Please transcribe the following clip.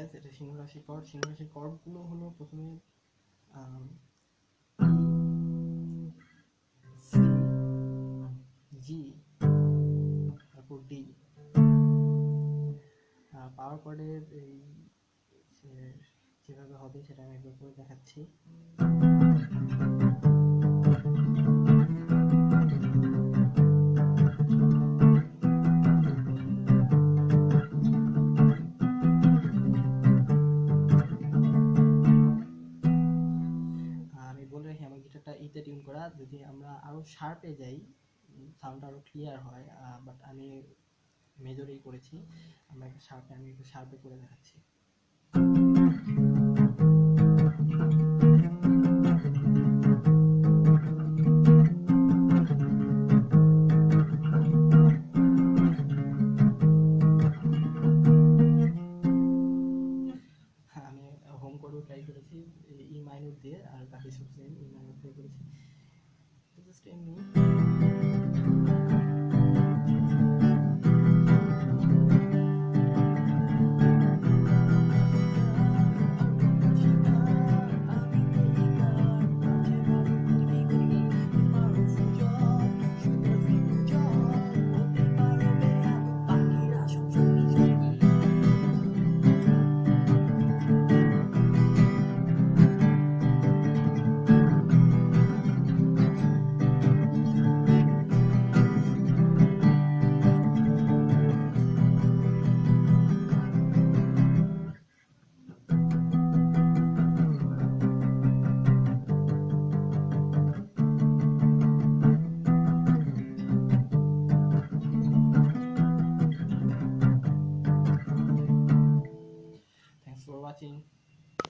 আছে, এটা সিংহ রাশি কর্ড। সিংহ রাশির কর্ডগুলো হলো প্রথমে জি, তারপর ডি। পাওয়ার কর্ডের এই যেভাবে হবে সেটা আমি একবার করে দেখাচ্ছি। আমি বলে রাখি আমার গিটারটা ইতে টিউন করা, যদি আমরা আরো শার্পে যাই সাউন্ডটা আরো ক্লিয়ার হয়, বাট আমি মেজরেই করেছি। আমি একটু শার্পে করে দেখাচ্ছি। আমি হোম কোডও ট্রাই করেছি ই মাইনর দিয়ে, আর বাকি সব সেম ই মাইনর দিয়ে করেছি। জাস্ট এমনি Thanks for watching.